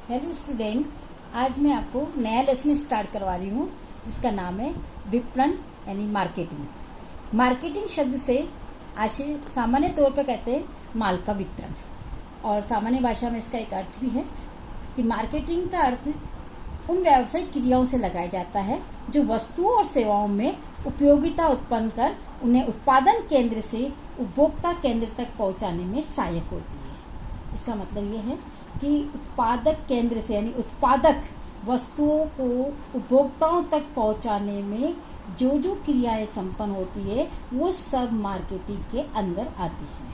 Hello student, आज मैं आपको नया लेसन स्टार्ट करवा रही हूँ जिसका नाम है विपणन यानी मार्केटिंग। मार्केटिंग शब्द से आशय सामान्य तौर पर कहते हैं माल का वितरण, और सामान्य भाषा में इसका एक अर्थ भी है कि मार्केटिंग का अर्थ उन व्यावसायिक क्रियाओं से लगाया जाता है जो वस्तुओं और सेवाओं में उपयोगिता उत्पन्न कर उन्हें उत्पादन केंद्र से उपभोक्ता केंद्र तक पहुँचाने में सहायक होती है। इसका मतलब ये है कि उत्पादक केंद्र से यानी उत्पादक वस्तुओं को उपभोक्ताओं तक पहुंचाने में जो जो क्रियाएं संपन्न होती है वो सब मार्केटिंग के अंदर आती हैं।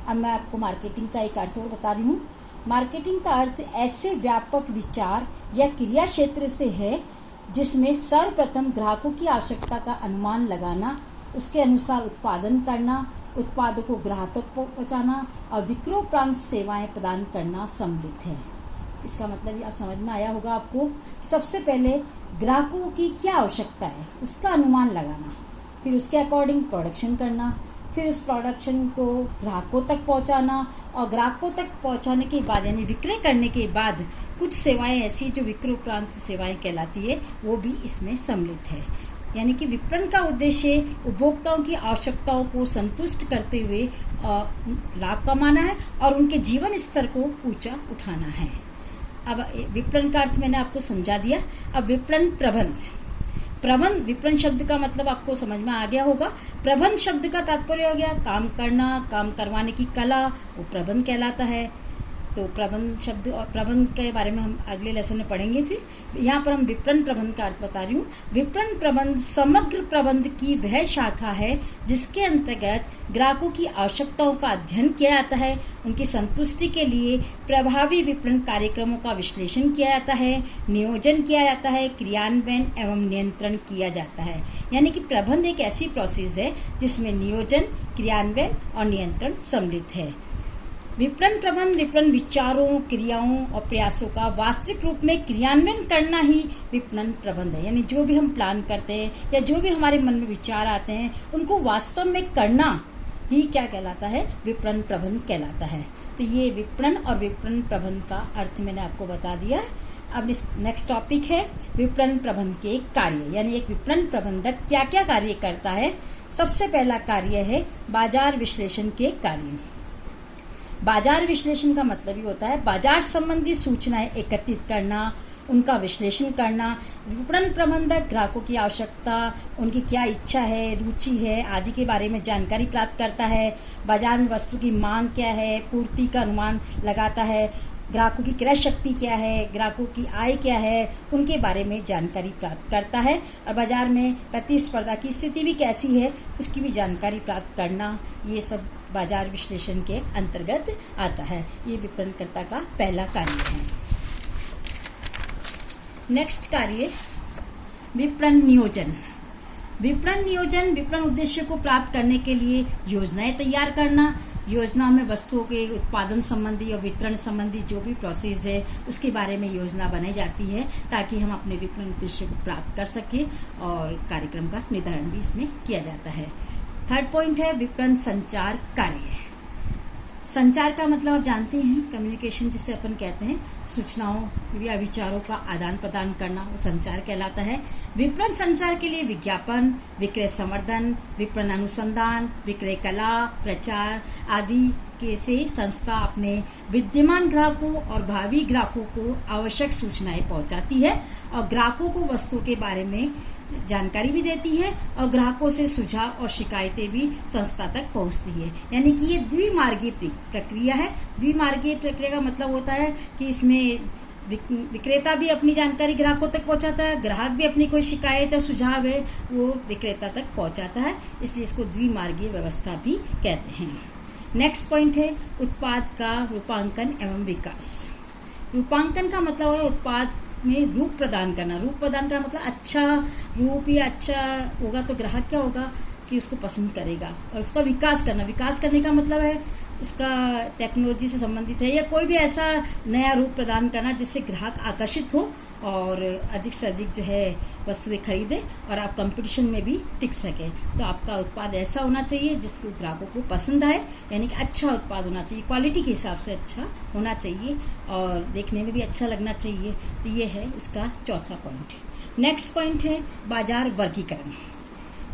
अब मैं आपको मार्केटिंग का एक अर्थ और बता रही हूँ। मार्केटिंग का अर्थ ऐसे व्यापक विचार या क्रिया क्षेत्र से है जिसमें सर्वप्रथम ग्राहकों की आवश्यकता का अनुमान लगाना, उसके अनुसार उत्पादन करना, उत्पादों को ग्राहक तक पहुँचाना और विक्रयोपरांत सेवाएं प्रदान करना सम्मिलित है। इसका मतलब आप समझ में आया होगा आपको। सबसे पहले ग्राहकों की क्या आवश्यकता है उसका अनुमान लगाना, फिर उसके अकॉर्डिंग प्रोडक्शन करना, फिर उस प्रोडक्शन को ग्राहकों तक पहुंचाना, और ग्राहकों तक पहुंचाने के बाद यानी विक्रय करने के बाद कुछ सेवाएं ऐसी जो विक्रयोपरांत सेवाएं कहलाती है वो भी इसमें सम्मिलित है। यानी कि विपणन का उद्देश्य उपभोक्ताओं की आवश्यकताओं को संतुष्ट करते हुए लाभ कमाना है और उनके जीवन स्तर को ऊंचा उठाना है। अब विपणन का अर्थ मैंने आपको समझा दिया। अब विपणन प्रबंध विपणन शब्द का मतलब आपको समझ में आ गया होगा। प्रबंध शब्द का तात्पर्य हो गया काम करना, काम करवाने की कला, वो प्रबंध कहलाता है। तो प्रबंध शब्द और प्रबंध के बारे में हम अगले लेसन में पढ़ेंगे। फिर यहाँ पर हम विपणन प्रबंध का अर्थ बता रही हूँ। विपणन प्रबंध समग्र प्रबंध की वह शाखा है जिसके अंतर्गत ग्राहकों की आवश्यकताओं का अध्ययन किया जाता है, उनकी संतुष्टि के लिए प्रभावी विपणन कार्यक्रमों का विश्लेषण किया जाता है, नियोजन किया जाता है, क्रियान्वयन एवं नियंत्रण किया जाता है। यानी कि प्रबंध एक ऐसी प्रोसेस है जिसमें नियोजन, क्रियान्वयन और नियंत्रण सम्मिलित है। विपणन प्रबंध विपणन विचारों, क्रियाओं और प्रयासों का वास्तविक रूप में क्रियान्वयन करना ही विपणन प्रबंध है। यानी जो भी हम प्लान करते हैं या जो भी हमारे मन में विचार आते हैं उनको वास्तव में करना ही क्या कहलाता है, विपणन प्रबंध कहलाता है। तो ये विपणन और विपणन प्रबंध का अर्थ मैंने आपको बता दिया है। अब नेक्स्ट टॉपिक है विपणन प्रबंध के कार्य, यानी एक विपणन प्रबंधक क्या क्या कार्य करता है। सबसे पहला कार्य है बाजार विश्लेषण के कार्य। बाजार विश्लेषण का मतलब ही होता है बाजार संबंधी सूचनाएं एकत्रित करना, उनका विश्लेषण करना। विपणन प्रबंधक ग्राहकों की आवश्यकता, उनकी क्या इच्छा है, रुचि है आदि के बारे में जानकारी प्राप्त करता है। बाजार में वस्तु की मांग क्या है, पूर्ति का अनुमान लगाता है, ग्राहकों की क्रय शक्ति क्या है, ग्राहकों की आय क्या है, उनके बारे में जानकारी प्राप्त करता है। और बाजार में प्रतिस्पर्धा की स्थिति भी कैसी है उसकी भी जानकारी प्राप्त करना, ये सब बाजार विश्लेषण के अंतर्गत आता है। ये विपणनकर्ता का पहला कार्य है। नेक्स्ट कार्य विपणन नियोजन। विपणन नियोजन विपणन उद्देश्य को प्राप्त करने के लिए योजनाएं तैयार करना। योजना में वस्तुओं के उत्पादन संबंधी और वितरण संबंधी जो भी प्रोसेस है उसके बारे में योजना बनाई जाती है ताकि हम अपने विपणन उद्देश्य को प्राप्त कर सके, और कार्यक्रम का निर्धारण भी इसमें किया जाता है। थर्ड पॉइंट है विपणन संचार कार्य। संचार का मतलब आप जानते हैं कम्युनिकेशन जिसे अपन कहते हैं, सूचनाओं या विचारों का आदान प्रदान करना, वो संचार कहलाता है। विपणन संचार के लिए विज्ञापन, विक्रय संवर्धन, विपणन अनुसंधान, विक्रय कला, प्रचार आदि के से संस्था अपने विद्यमान ग्राहकों और भावी ग्राहकों को आवश्यक सूचनाएं पहुंचाती है और ग्राहकों को वस्तुओं के बारे में जानकारी भी देती है और ग्राहकों से सुझाव और शिकायतें भी संस्था तक पहुंचती है। यानी कि ये द्विमार्गीय प्रक्रिया है। द्विमार्गीय प्रक्रिया का मतलब होता है कि इसमें विक्रेता भी अपनी जानकारी ग्राहकों तक पहुंचाता है, ग्राहक भी अपनी कोई शिकायत या सुझाव है वो विक्रेता तक पहुंचाता है, इसलिए इसको द्विमार्गीय व्यवस्था भी कहते हैं। नेक्स्ट पॉइंट है उत्पाद का रूपांकन एवं विकास। रूपांकन का मतलब है उत्पाद में रूप प्रदान करना। रूप प्रदान का मतलब अच्छा रूप या अच्छा होगा तो ग्राहक क्या होगा कि उसको पसंद करेगा, और उसका विकास करना। विकास करने का मतलब है उसका टेक्नोलॉजी से संबंधित है, या कोई भी ऐसा नया रूप प्रदान करना जिससे ग्राहक आकर्षित हो और अधिक से अधिक जो है वस्तुएं खरीदे और आप कंपटीशन में भी टिक सकें। तो आपका उत्पाद ऐसा होना चाहिए जिसको ग्राहकों को पसंद आए, यानी कि अच्छा उत्पाद होना चाहिए, क्वालिटी के हिसाब से अच्छा होना चाहिए और देखने में भी अच्छा लगना चाहिए। तो ये है इसका चौथा पॉइंट। नेक्स्ट पॉइंट है बाजार वर्गीकरण।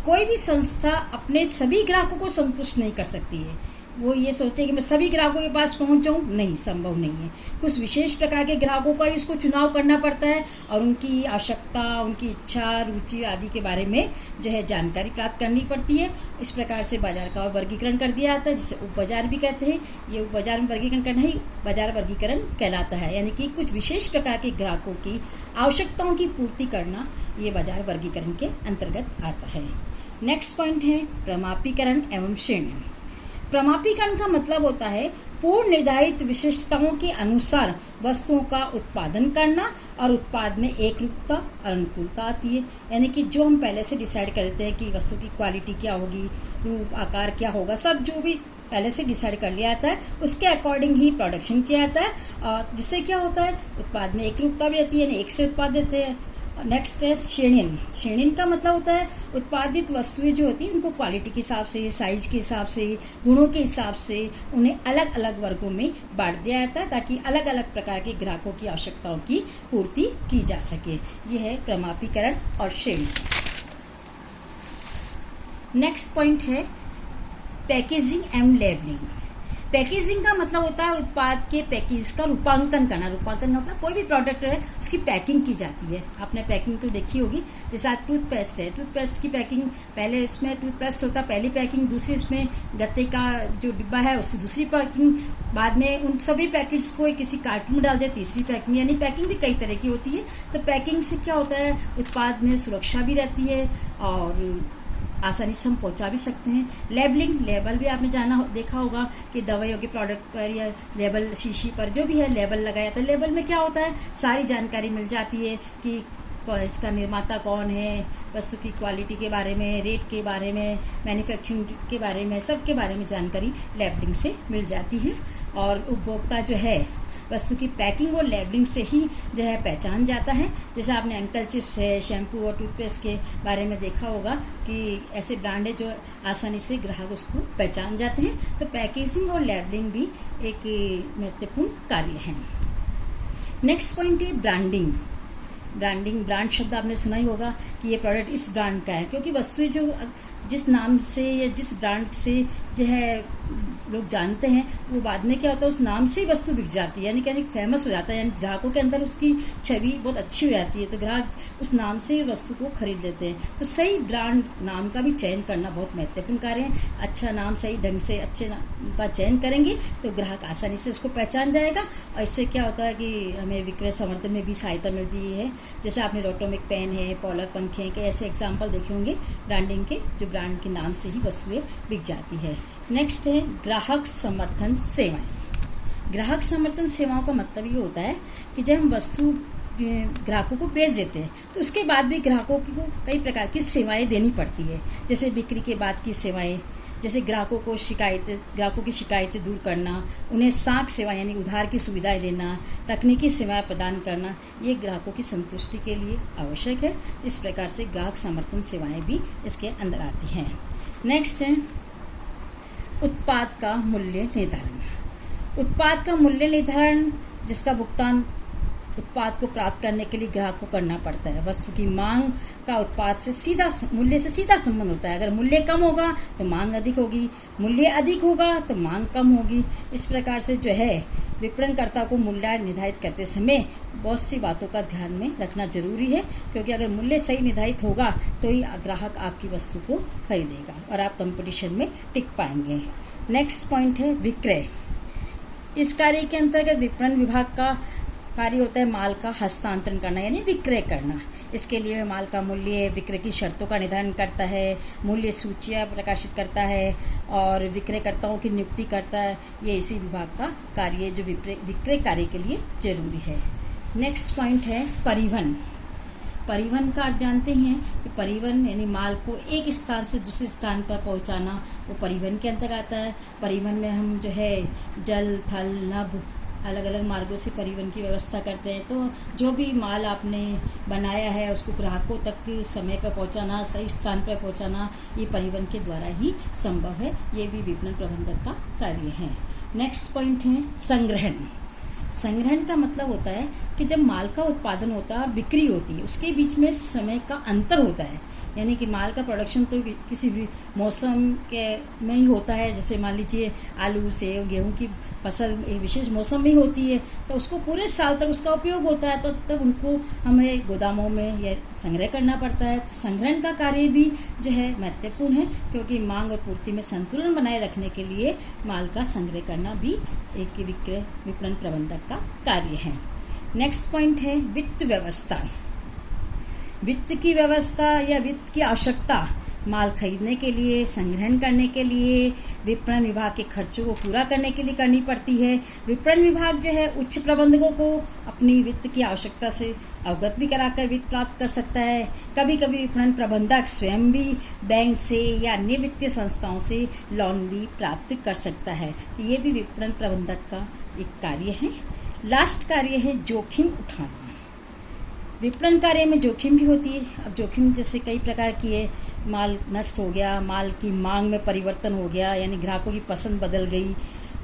कोई भी संस्था अपने सभी ग्राहकों को संतुष्ट नहीं कर सकती है। वो ये सोचते हैं कि मैं सभी ग्राहकों के पास पहुंच जाऊं, नहीं, संभव नहीं है। कुछ विशेष प्रकार के ग्राहकों का इसको चुनाव करना पड़ता है और उनकी आवश्यकता, उनकी इच्छा, रुचि आदि के बारे में जो है जानकारी प्राप्त करनी पड़ती है। इस प्रकार से बाजार का वर्गीकरण कर दिया जाता है, जिसे उप बाजार भी कहते हैं। ये उप बाजार में वर्गीकरण करना ही बाजार वर्गीकरण कहलाता है, यानी कि कुछ विशेष प्रकार के ग्राहकों की आवश्यकताओं की पूर्ति करना ये बाजार वर्गीकरण के अंतर्गत आता है। नेक्स्ट पॉइंट है प्रमापीकरण एवं श्रेणी। प्रमापीकरण का मतलब होता है पूर्व निर्धारित विशिष्टताओं के अनुसार वस्तुओं का उत्पादन करना और उत्पाद में एक रूपता और अनुकूलता आती है। यानी कि जो हम पहले से डिसाइड कर देते हैं कि वस्तु की क्वालिटी क्या होगी, रूप आकार क्या होगा, सब जो भी पहले से डिसाइड कर लिया जाता है उसके अकॉर्डिंग ही प्रोडक्शन किया जाता है, और जिससे क्या होता है उत्पाद में एक रूपता भी रहती है, यानी एक से उत्पाद देते हैं। नेक्स्ट है श्रेणीन। श्रेणीन का मतलब होता है उत्पादित वस्तुएं जो होती है उनको क्वालिटी के हिसाब से, साइज के हिसाब से, गुणों के हिसाब से उन्हें अलग अलग वर्गों में बांट दिया जाता है ताकि अलग अलग प्रकार के ग्राहकों की आवश्यकताओं की पूर्ति की जा सके। यह है प्रमापीकरण और श्रेणी। नेक्स्ट पॉइंट है पैकेजिंग एंड लेबलिंग। पैकेजिंग का मतलब होता है उत्पाद के पैकेज का रूपांकन करना। रूपांकन मतलब कोई भी प्रोडक्ट है उसकी पैकिंग की जाती है। आपने पैकिंग तो देखी होगी, जैसे आज टूथपेस्ट है, टूथपेस्ट की पैकिंग पहले उसमें टूथपेस्ट होता है पहली पैकिंग, दूसरी उसमें गत्ते का जो डिब्बा है उसकी दूसरी पैकिंग, बाद में उन सभी पैकेट्स को किसी कार्टून में डाल दे तीसरी पैकिंग, यानी पैकिंग भी कई तरह की होती है। तो पैकिंग से क्या होता है उत्पाद में सुरक्षा भी रहती है और आसानी से हम पहुंचा भी सकते हैं। लेबलिंग, लेबल भी आपने देखा होगा कि दवाइयों के प्रोडक्ट पर या लेबल शीशी पर जो भी है लेबल लगाया जाता है। लेबल में क्या होता है सारी जानकारी मिल जाती है कि इसका निर्माता कौन है, वस्तु की क्वालिटी के बारे में, रेट के बारे में, मैन्युफैक्चरिंग के बारे में, सब के बारे में जानकारी लेबलिंग से मिल जाती है। और उपभोक्ता जो है वस्तु की पैकिंग और लेबलिंग से ही जो है पहचान जाता है। जैसे आपने अंकल चिप्स है, शैम्पू और टूथपेस्ट के बारे में देखा होगा कि ऐसे ब्रांड है जो आसानी से ग्राहक उसको पहचान जाते हैं। तो पैकेजिंग और लेबलिंग भी एक महत्वपूर्ण कार्य है। नेक्स्ट पॉइंट है ब्रांडिंग। ब्रांडिंग, ब्रांड शब्द आपने सुना ही होगा कि ये प्रोडक्ट इस ब्रांड का है, क्योंकि वस्तुएं जो जिस नाम से या जिस ब्रांड से जो है लोग जानते हैं वो बाद में क्या होता है उस नाम से ही वस्तु बिक जाती है, यानी फेमस हो जाता है, यानी ग्राहकों के अंदर उसकी छवि बहुत अच्छी हो जाती है, तो ग्राहक उस नाम से वस्तु को खरीद लेते हैं। तो सही ब्रांड नाम का भी चयन करना बहुत महत्वपूर्ण कार्य है। अच्छा नाम सही ढंग से अच्छे नाम का चयन करेंगे तो ग्राहक आसानी से उसको पहचान जाएगा, और इससे क्या होता है कि हमें विक्रय संवर्धन में भी सहायता मिलती है। जैसे आपने रोटोमिक पेन है, पॉलर पंखे हैं, कई ऐसे एग्जाम्पल देखे होंगे ब्रांडिंग के, जो ब्रांड के नाम से ही वस्तुएं बिक जाती है। नेक्स्ट है ग्राहक समर्थन सेवाएं। ग्राहक समर्थन सेवाओं का मतलब ये होता है कि जब हम वस्तु ग्राहकों को बेच देते हैं तो उसके बाद भी ग्राहकों को कई प्रकार की सेवाएं देनी पड़ती है। जैसे बिक्री के बाद की सेवाएं, जैसे ग्राहकों की शिकायतें दूर करना, उन्हें साख सेवा यानी उधार की सुविधाएं देना, तकनीकी सेवाएं प्रदान करना, ये ग्राहकों की संतुष्टि के लिए आवश्यक है। इस प्रकार से ग्राहक समर्थन सेवाएं भी इसके अंदर आती हैं। नेक्स्ट है उत्पाद का मूल्य निर्धारण। उत्पाद का मूल्य निर्धारण जिसका भुगतान उत्पाद को प्राप्त करने के लिए ग्राहक को करना पड़ता है। वस्तु की मांग का उत्पाद से सीधा मूल्य से सीधा संबंध होता है। अगर मूल्य कम होगा तो मांग अधिक होगी, मूल्य अधिक होगा तो मांग कम होगी। इस प्रकार से जो है विपणनकर्ता को मूल्य निर्धारित करते समय बहुत सी बातों का ध्यान में रखना जरूरी है, क्योंकि अगर मूल्य सही निर्धारित होगा तो ही ग्राहक आपकी वस्तु को खरीदेगा और आप कंपटीशन में टिक पाएंगे। नेक्स्ट पॉइंट है विक्रय। इस कार्य के अंतर्गत विपणन विभाग का कार्य होता है माल का हस्तांतरण करना यानी विक्रय करना। इसके लिए माल का मूल्य, विक्रय की शर्तों का निर्धारण करता है, मूल्य सूचियां प्रकाशित करता है और विक्रयकर्ताओं की नियुक्ति करता है। ये इसी विभाग का कार्य है जो विक्रय कार्य के लिए जरूरी है। नेक्स्ट पॉइंट है परिवहन। परिवहन का आप जानते ही हैं कि परिवहन यानी माल को एक स्थान से दूसरे स्थान पर पहुंचाना, वो परिवहन के अंतर्गत आता है। परिवहन में हम जो है जल, थल, नभ अलग अलग मार्गों से परिवहन की व्यवस्था करते हैं। तो जो भी माल आपने बनाया है उसको ग्राहकों तक समय पर पहुंचाना, सही स्थान पर पहुंचाना, ये परिवहन के द्वारा ही संभव है। ये भी विपणन प्रबंधक का कार्य है। नेक्स्ट पॉइंट है संग्रहण। संग्रहण का मतलब होता है कि जब माल का उत्पादन होता है और बिक्री होती है, उसके बीच में समय का अंतर होता है। यानी कि माल का प्रोडक्शन तो किसी भी मौसम के में ही होता है। जैसे मान लीजिए आलू, सेब, गेहूं की फसल एक विशेष मौसम में ही होती है, तो उसको पूरे साल तक उसका उपयोग होता है। तो तब उनको हमें गोदामों में या संग्रह करना पड़ता है। तो संग्रहण का कार्य भी जो है महत्वपूर्ण है, क्योंकि मांग और पूर्ति में संतुलन बनाए रखने के लिए माल का संग्रह करना भी एक विपणन प्रबंधक का कार्य है। नेक्स्ट पॉइंट है वित्त व्यवस्था। वित्त की व्यवस्था या वित्त की आवश्यकता माल खरीदने के लिए, संग्रहण करने के लिए, विपणन विभाग के खर्चों को पूरा करने के लिए करनी पड़ती है। विपणन विभाग जो है उच्च प्रबंधकों को अपनी वित्त की आवश्यकता से अवगत भी कराकर वित्त प्राप्त कर सकता है। कभी कभी विपणन प्रबंधक स्वयं भी बैंक से या अन्य वित्तीय संस्थाओं से लोन भी प्राप्त कर सकता है। तो ये भी विपणन प्रबंधक का एक कार्य है। लास्ट कार्य है जोखिम उठाना। विपणन कार्य में जोखिम भी होती है। अब जोखिम जैसे कई प्रकार की है। माल नष्ट हो गया, माल की मांग में परिवर्तन हो गया, यानी ग्राहकों की पसंद बदल गई,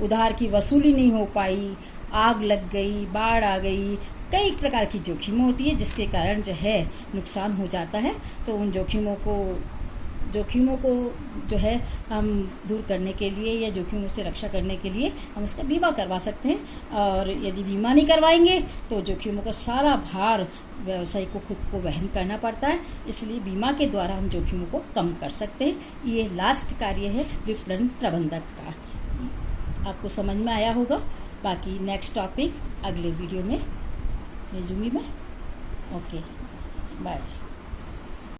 उधार की वसूली नहीं हो पाई, आग लग गई, बाढ़ आ गई, कई प्रकार की जोखिम होती है जिसके कारण जो है नुकसान हो जाता है। तो उन जोखिमों को जो है हम दूर करने के लिए या जोखिमों से रक्षा करने के लिए हम उसका बीमा करवा सकते हैं। और यदि बीमा नहीं करवाएंगे तो जोखिमों का सारा भार व्यवसायी को खुद को वहन करना पड़ता है। इसलिए बीमा के द्वारा हम जोखिमों को कम कर सकते हैं। ये लास्ट कार्य है विपणन प्रबंधक का। आपको समझ में आया होगा। बाकी नेक्स्ट टॉपिक अगले वीडियो में भेजूंगी मैं। Okay, bye.